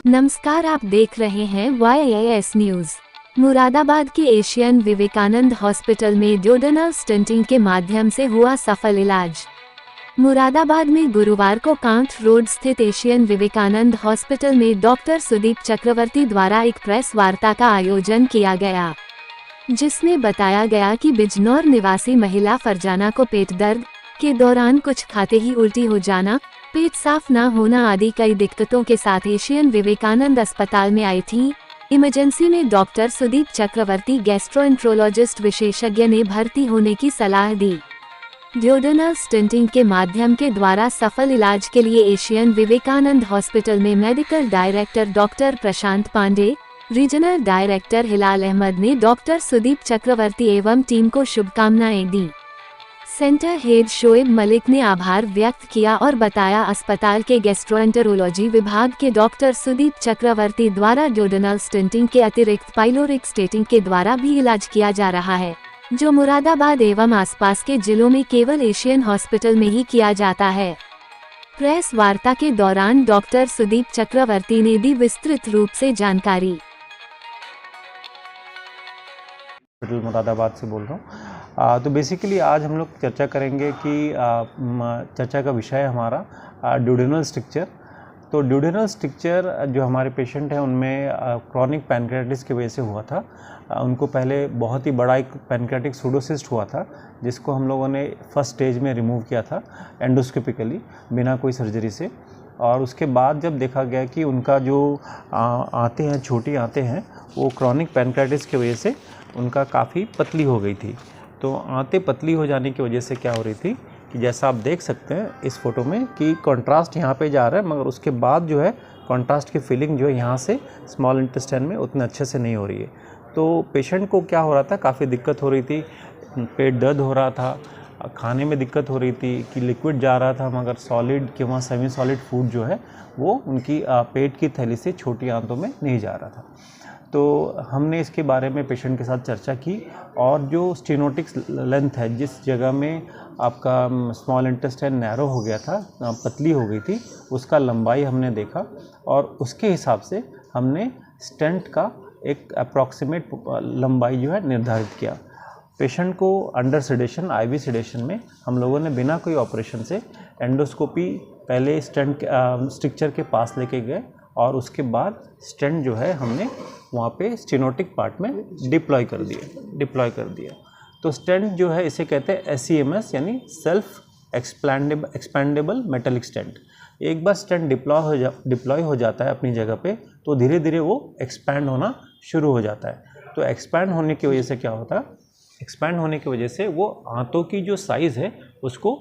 नमस्कार, आप देख रहे हैं YAS न्यूज। मुरादाबाद के एशियन विवेकानंद हॉस्पिटल में ड्यूडेनल स्टंटिंग के माध्यम से हुआ सफल इलाज। मुरादाबाद में गुरुवार को कांट रोड स्थित एशियन विवेकानंद हॉस्पिटल में डॉक्टर सुदीप चक्रवर्ती द्वारा एक प्रेस वार्ता का आयोजन किया गया, जिसमें बताया गया कि बिजनौर निवासी महिला फरजाना को पेट दर्द के दौरान कुछ खाते ही उल्टी हो जाना, पेट साफ ना होना आदि कई दिक्कतों के साथ एशियन विवेकानंद अस्पताल में आई थी। इमरजेंसी में डॉक्टर सुदीप चक्रवर्ती गैस्ट्रोएंट्रोलॉजिस्ट विशेषज्ञ ने भर्ती होने की सलाह दी। ड्यूडेनल स्टंटिंग के माध्यम के द्वारा सफल इलाज के लिए एशियन विवेकानंद हॉस्पिटल में मेडिकल डायरेक्टर डॉक्टर प्रशांत पांडे, रीजनल डायरेक्टर हिलाल अहमद ने डॉक्टर सुदीप चक्रवर्ती एवं टीम को शुभकामनाएं दी। सेंटर हेड शोएब मलिक ने आभार व्यक्त किया और बताया, अस्पताल के गैस्ट्रोएंटेरोलॉजी विभाग के डॉक्टर सुदीप चक्रवर्ती द्वारा ड्यूडेनल स्टंटिंग के अतिरिक्त पाइलोरिक स्टेटिंग के द्वारा भी इलाज किया जा रहा है, जो मुरादाबाद एवं आसपास के जिलों में केवल एशियन हॉस्पिटल में ही किया जाता है। प्रेस वार्ता के दौरान डॉक्टर सुदीप चक्रवर्ती ने दी विस्तृत रूप से जानकारी। हॉस्पिटल मुरादाबाद से बोल रहा हूँ। तो बेसिकली आज हम लोग चर्चा करेंगे कि चर्चा का विषय हमारा ड्यूडेनल स्ट्रक्चर। तो ड्यूडेनल स्ट्रक्चर जो हमारे पेशेंट हैं उनमें क्रॉनिक पैनक्रियाटिस की वजह से हुआ था। उनको पहले बहुत ही बड़ा एक पैनक्रियाटिक सूडोसिस्ट हुआ था, जिसको हम लोगों ने फर्स्ट स्टेज में रिमूव किया था एंडोस्कोपिकली, बिना कोई सर्जरी से। और उसके बाद जब देखा गया कि उनका जो आंतें हैं, छोटी आंतें हैं, वो क्रॉनिक पैनक्रियाटिस की वजह से उनका काफ़ी पतली हो गई थी। तो आंतें पतली हो जाने की वजह से क्या हो रही थी कि जैसा आप देख सकते हैं इस फोटो में कि कंट्रास्ट यहाँ पे जा रहा है, मगर उसके बाद जो है कंट्रास्ट की फीलिंग जो है यहाँ से स्मॉल इंटेस्टाइन में उतने अच्छे से नहीं हो रही है। तो पेशेंट को क्या हो रहा था, काफ़ी दिक्कत हो रही थी, पेट दर्द हो रहा था, खाने में दिक्कत हो रही थी कि लिक्विड जा रहा था, मगर सॉलिड कि वहाँ सेमी सॉलिड फूड जो है वो उनकी पेट की थैली से छोटी आंतों में नहीं जा रहा था। तो हमने इसके बारे में पेशेंट के साथ चर्चा की और जो स्टेनोटिक लेंथ है, जिस जगह में आपका स्मॉल इंटेस्टाइन नैरो हो गया था, पतली हो गई थी, उसका लंबाई हमने देखा और उसके हिसाब से हमने स्टेंट का एक अप्रॉक्सीमेट लंबाई जो है निर्धारित किया। पेशेंट को अंडर सेडेशन, आईवी सेडेशन में हम लोगों ने बिना कोई ऑपरेशन से एंडोस्कोपी पहले स्टेंट स्ट्रक्चर के पास लेके गए और उसके बाद स्टेंट जो है हमने वहाँ पे स्टेनोटिक पार्ट में डिप्लॉय कर दिया। तो स्टेंट जो है इसे कहते हैं SEMS, यानी सेल्फ एक्सपैंडेबल मेटलिक स्टेंट। एक बार स्टेंट डिप्लॉय हो जाता है अपनी जगह पे, तो धीरे धीरे वो एक्सपैंड होना शुरू हो जाता है। तो एक्सपैंड होने की वजह से क्या होता है, एक्सपैंड होने की वजह से वो आंतों की जो साइज़ है उसको,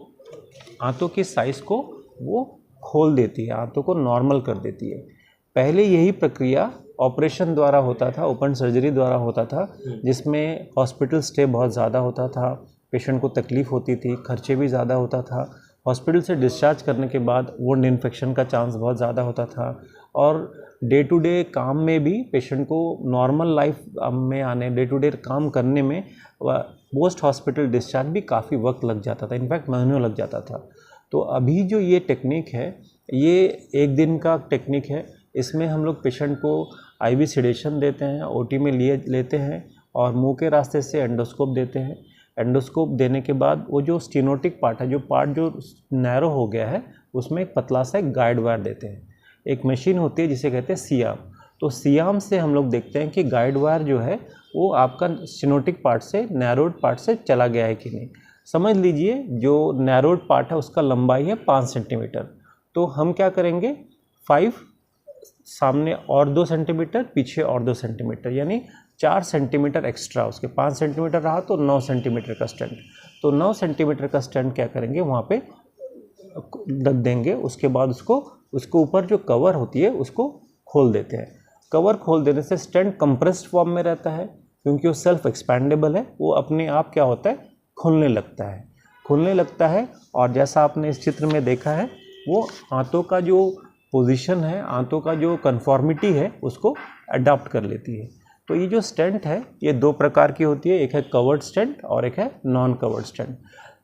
आंतों की साइज़ को वो खोल देती है, आंतों को नॉर्मल कर देती है। पहले यही प्रक्रिया ऑपरेशन द्वारा होता था, ओपन सर्जरी द्वारा होता था, जिसमें हॉस्पिटल स्टे बहुत ज़्यादा होता था, पेशेंट को तकलीफ़ होती थी, खर्चे भी ज़्यादा होता था। हॉस्पिटल से डिस्चार्ज करने के बाद वुंड इन्फेक्शन का चांस बहुत ज़्यादा होता था और डे टू डे काम में भी पेशेंट को नॉर्मल लाइफ में आने, डे टू डे काम करने में पोस्ट हॉस्पिटल डिस्चार्ज भी काफ़ी वक्त लग जाता था, इनफैक्ट महीनों लग जाता था। तो अभी जो ये टेक्निक है, ये एक दिन का टेक्निक है। इसमें हम लोग पेशेंट को आईवी सेडेशन देते हैं, ओटी में लेते हैं और मुंह के रास्ते से एंडोस्कोप देते हैं। एंडोस्कोप देने के बाद वो जो स्टेनोटिक पार्ट है, जो पार्ट जो नैरो हो गया है, उसमें एक पतला सा एक गाइड वायर देते हैं। एक मशीन होती है जिसे कहते हैं सियाम। तो सियाम से हम लोग देखते हैं कि गाइड वायर जो है वो आपका स्टेनोटिक पार्ट से, नैरोड पार्ट से चला गया है कि नहीं। समझ लीजिए जो नैरोड पार्ट है उसका लंबाई है 5 सेंटीमीटर। तो हम क्या करेंगे, 5 सामने और 2 सेंटीमीटर, पीछे और 2 सेंटीमीटर, यानी 4 सेंटीमीटर एक्स्ट्रा। उसके 5 सेंटीमीटर रहा तो 9 सेंटीमीटर का स्टेंट। तो 9 सेंटीमीटर का स्टेंट क्या करेंगे, वहाँ पे रख देंगे। उसके बाद उसको ऊपर जो कवर होती है उसको खोल देते हैं। कवर खोल देने से स्टेंट कंप्रेस्ड फॉर्म में रहता है, क्योंकि वो सेल्फ एक्सपैंडेबल है, वो अपने आप क्या होता है, खुलने लगता है। और जैसा आपने इस चित्र में देखा है, वो आंतों का जो पोजीशन है, आंतों का जो कन्फॉर्मिटी है, उसको अडॉप्ट कर लेती है। तो ये जो स्टेंट है ये 2 प्रकार की होती है, एक है कवर्ड स्टेंट और एक है non covered stent.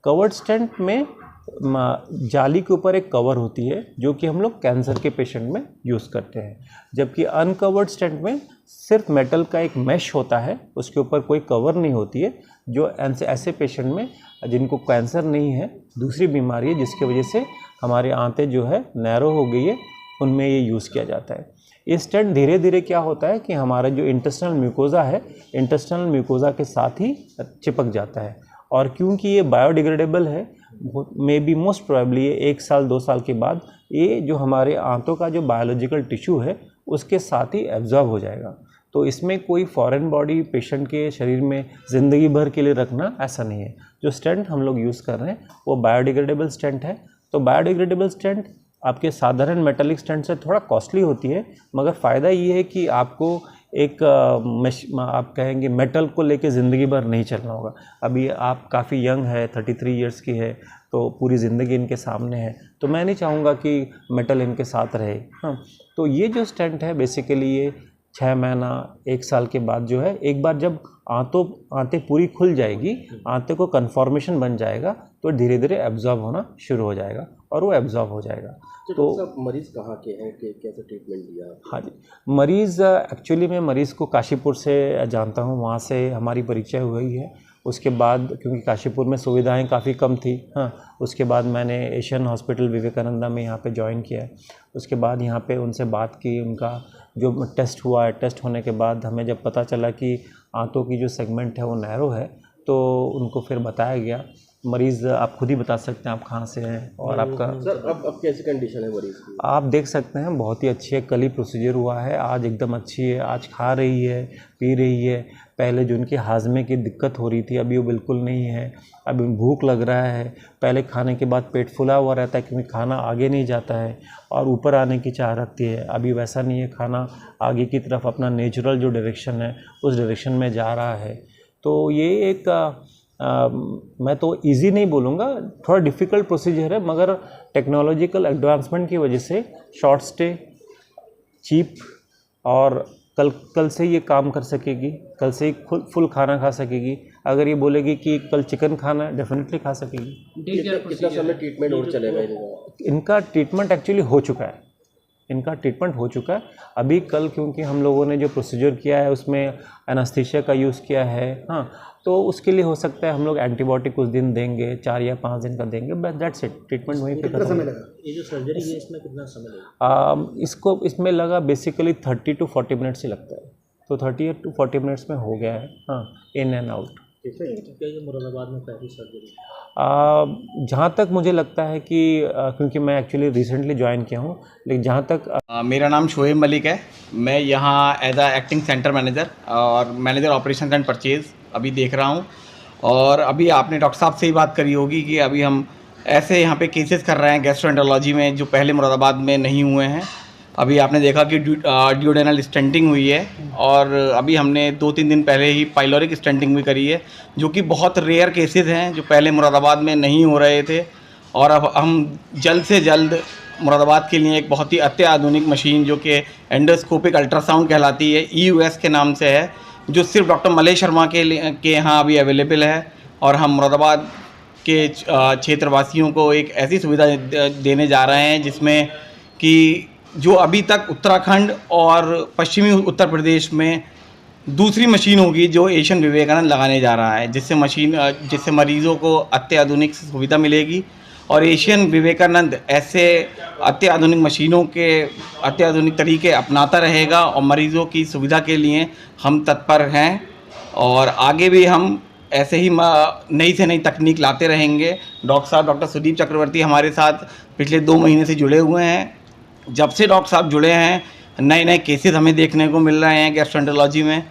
Covered stent में जाली के ऊपर एक कवर होती है जो कि हम लोग कैंसर के पेशेंट में यूज़ करते हैं, जबकि अनकवर्ड स्टेंट में सिर्फ मेटल का एक मैश होता है, उसके ऊपर कोई कवर नहीं होती है, जो ऐसे पेशेंट में जिनको कैंसर नहीं है, दूसरी बीमारी है जिसकी वजह से हमारे आंतें जो है नैरो हो गई है, उनमें ये यूज़ किया जाता है। ये स्टेंट धीरे धीरे क्या होता है कि हमारा जो इंटेस्टिनल म्यूकोज़ा है, इंटेस्टिनल म्यूकोज़ा के साथ ही चिपक जाता है, और क्योंकि ये बायोडिग्रेडेबल है, मे बी मोस्ट प्रोबेबली ये 1 साल 2 साल के बाद ये जो हमारे आंतों का जो बायोलॉजिकल टिश्यू है उसके साथ ही एब्जॉर्ब हो जाएगा। तो इसमें कोई फॉरेन बॉडी पेशेंट के शरीर में ज़िंदगी भर के लिए रखना ऐसा नहीं है। जो स्टेंट हम लोग यूज़ कर रहे हैं वो बायोडिग्रेडेबल स्टेंट है। तो बायोडिग्रेडेबल स्टेंट आपके साधारण मेटालिक स्टेंट से थोड़ा कॉस्टली होती है, मगर फ़ायदा ये है कि आपको एक आप कहेंगे मेटल को लेके ज़िंदगी भर नहीं चलना होगा। अभी आप काफ़ी यंग है, 33 इयर्स की है, तो पूरी ज़िंदगी इनके सामने है, तो मैं नहीं चाहूँगा कि मेटल इनके साथ रहे। हाँ, तो ये जो स्टेंट है बेसिकली ये 6 महीना 1 साल के बाद जो है, एक बार जब आंतें पूरी खुल जाएगी, आंतें को कन्फॉर्मेशन बन जाएगा, तो धीरे धीरे एब्जॉर्ब होना शुरू हो जाएगा और वो एब्जॉर्ब हो जाएगा। तो मरीज़ कहाँ के हैं, कि कैसे ट्रीटमेंट दिया? हाँ जी, मरीज़ एक्चुअली मैं मरीज़ को काशीपुर से जानता हूँ, वहाँ से हमारी परिचय हुई है। उसके बाद क्योंकि काशीपुर में सुविधाएं काफ़ी कम थी, हाँ, उसके बाद मैंने एशियन हॉस्पिटल विवेकानंदा में यहाँ पे ज्वाइन किया है। उसके बाद यहाँ पे उनसे बात की, उनका जो टेस्ट हुआ है, टेस्ट होने के बाद हमें जब पता चला कि आंतों की जो सेगमेंट है वो नैरो है, तो उनको फिर बताया गया। मरीज़ आप खुद ही बता सकते हैं आप कहाँ से हैं और आपका। सर अब कैसी कंडीशन है मरीज़ की? आप देख सकते हैं बहुत ही अच्छी है, कल ही प्रोसीजर हुआ है, आज एकदम अच्छी है, आज खा रही है, पी रही है। पहले जो उनके हाजमे की दिक्कत हो रही थी अभी वो बिल्कुल नहीं है। अभी भूख लग रहा है, पहले खाने के बाद पेट फुला हुआ रहता है क्योंकि खाना आगे नहीं जाता है और ऊपर आने की चाह रखती है, अभी वैसा नहीं है, खाना आगे की तरफ अपना नेचुरल जो डायरेक्शन है उस डायरेक्शन में जा रहा है। तो ये एक मैं तो इजी नहीं बोलूँगा, थोड़ा डिफ़िकल्ट प्रोसीजर है, मगर टेक्नोलॉजिकल एडवांसमेंट की वजह से शॉर्ट स्टे, चीप, और कल से ये काम कर सकेगी, कल से ही फुल खाना खा सकेगी। अगर ये बोलेगी कि कल चिकन खाना है, डेफिनेटली खा सकेगी। कितना समय ट्रीटमेंट और चलेगा? इनका ट्रीटमेंट एक्चुअली हो चुका है, इनका ट्रीटमेंट हो चुका है। अभी कल क्योंकि हम लोगों ने जो प्रोसीजर किया है उसमें एनास्थीसिया का यूज़ किया है, हाँ, तो उसके लिए हो सकता है हम लोग एंटीबायोटिक कुछ दिन देंगे, 4 या 5 दिन का देंगे, बस दैट्स इट। ट्रीटमेंट वहीं पे कितना समय लगा? ये जो सर्जरी है इसमें कितना समय लगा? इसमें लगा बेसिकली 30 to 40 मिनट्स ही लगता है, तो 30 to 40 मिनट्स में हो गया है, हाँ, इन एंड आउट। क्या ये मुरादाबाद में पहली सर्जरी? जहाँ तक मुझे लगता है कि क्योंकि मैं एक्चुअली रिसेंटली ज्वाइन किया हूँ, लेकिन जहाँ तक मेरा नाम शोएब मलिक है। मैं यहाँ एज आ एक्टिंग सेंटर मैनेजर और मैनेजर ऑपरेशन एंड परचेज़ अभी देख रहा हूँ। और अभी आपने डॉक्टर साहब से ही बात करी होगी कि अभी हम ऐसे यहाँ पे केसेस कर रहे हैं गैस्ट्रोएंटरोलॉजी में जो पहले मुरादाबाद में नहीं हुए हैं। अभी आपने देखा कि ड्यूडेनल स्टेंटिंग हुई है और अभी हमने 2-3 दिन पहले ही पाइलोरिक स्टेंटिंग भी करी है, जो कि बहुत रेयर केसेस हैं जो पहले मुरादाबाद में नहीं हो रहे थे। और अब हम जल्द से जल्द मुरादाबाद के लिए एक बहुत ही अत्याधुनिक मशीन जो कि एंडोस्कोपिक अल्ट्रासाउंड कहलाती है, EUS के नाम से है, जो सिर्फ डॉक्टर मलय शर्मा के यहाँ अभी अवेलेबल है। और हम मुरादाबाद के क्षेत्रवासियों को एक ऐसी सुविधा देने जा रहे हैं जिसमें कि जो अभी तक उत्तराखंड और पश्चिमी उत्तर प्रदेश में दूसरी मशीन होगी जो एशियन विवेकानंद लगाने जा रहा है, जिससे मरीज़ों को अत्याधुनिक सुविधा मिलेगी। और एशियन विवेकानंद ऐसे अत्याधुनिक मशीनों के अत्याधुनिक तरीके अपनाता रहेगा और मरीज़ों की सुविधा के लिए हम तत्पर हैं और आगे भी हम ऐसे ही नई से नई तकनीक लाते रहेंगे। डॉक्टर साहब डॉक्टर सुदीप चक्रवर्ती हमारे साथ पिछले 2 महीने से जुड़े हुए हैं। जब से डॉक्टर साहब जुड़े हैं नए नए केसेस हमें देखने को मिल रहे हैं गैस्ट्रोएंटरोलॉजी में।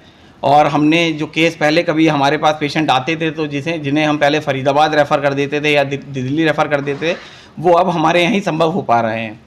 और हमने जो केस पहले कभी हमारे पास पेशेंट आते थे तो जिन्हें हम पहले फरीदाबाद रेफ़र कर देते थे या दिल्ली रेफ़र कर देते थे, वो अब हमारे यहाँ ही संभव हो पा रहे हैं।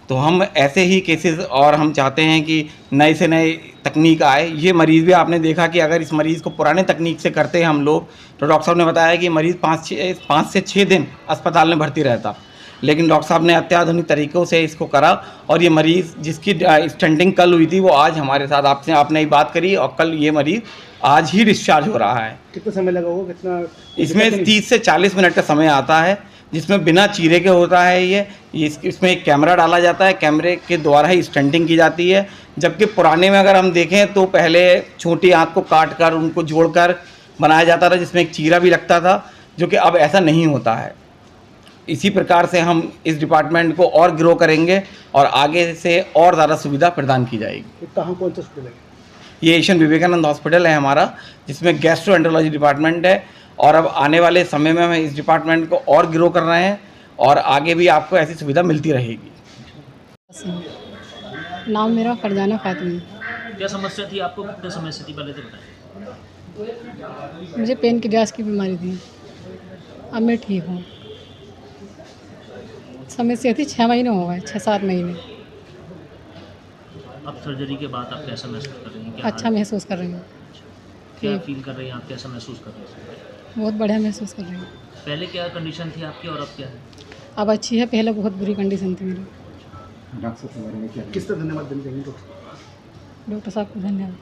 तो हम ऐसे ही केसेस और हम चाहते हैं कि नए से नए तकनीक आए। ये मरीज़ भी आपने देखा कि अगर इस मरीज़ को पुराने तकनीक से करते हैं हम लोग, तो डॉक्टर साहब ने बताया कि मरीज़ 5 से 6 दिन अस्पताल में भर्ती रहता, लेकिन डॉक्टर साहब ने अत्याधुनिक तरीक़ों से इसको करा और ये मरीज़ जिसकी स्टेंटिंग कल हुई थी वो आज हमारे साथ आपने ही बात करी और कल ये मरीज़ आज ही डिस्चार्ज हो रहा है। कितना समय लगा होगा? कितना इसमें 30 से 40 मिनट का समय आता है। जिसमें बिना चीरे के होता है ये इसमें एक कैमरा डाला जाता है, कैमरे के द्वारा ही स्टंटिंग की जाती है। जबकि पुराने में अगर हम देखें तो पहले छोटी आँत को काट कर उनको जोड़कर बनाया जाता था, जिसमें एक चीरा भी लगता था, जो कि अब ऐसा नहीं होता है। इसी प्रकार से हम इस डिपार्टमेंट को और ग्रो करेंगे और आगे से और ज़्यादा सुविधा प्रदान की जाएगी। कहाँ कौन सा हॉस्पिटल है? ये एशियन विवेकानंद हॉस्पिटल है हमारा, जिसमें गैस्ट्रोएंटरोलॉजी डिपार्टमेंट है। और अब आने वाले समय में हम इस डिपार्टमेंट को और ग्रो कर रहे हैं और आगे भी आपको ऐसी सुविधा मिलती रहेगी। नाम मेरा फरजाना खातून। क्या समस्या थी आपको, कितने समय से थी, पहले तो बताएं। मुझे पेन की गैस की बीमारी थी, अब मैं ठीक हूँ। समस्या थी 6 महीने हो गए, 6-7 महीने। अब सर्जरी के बाद आप कैसा महसूस कर रही हैं? क्या अच्छा महसूस कर रही हूँ, क्या फील कर रही हैं आप, कैसा महसूस कर रही हैं? बहुत बढ़िया महसूस कर रही हूँ। पहले क्या कंडीशन थी आपकी और अब क्या है? अब अच्छी है, पहले बहुत बुरी कंडीशन थी मेरी। किस तरह धन्यवाद देना चाहेंगे डॉक्टर साहब को धन्यवाद।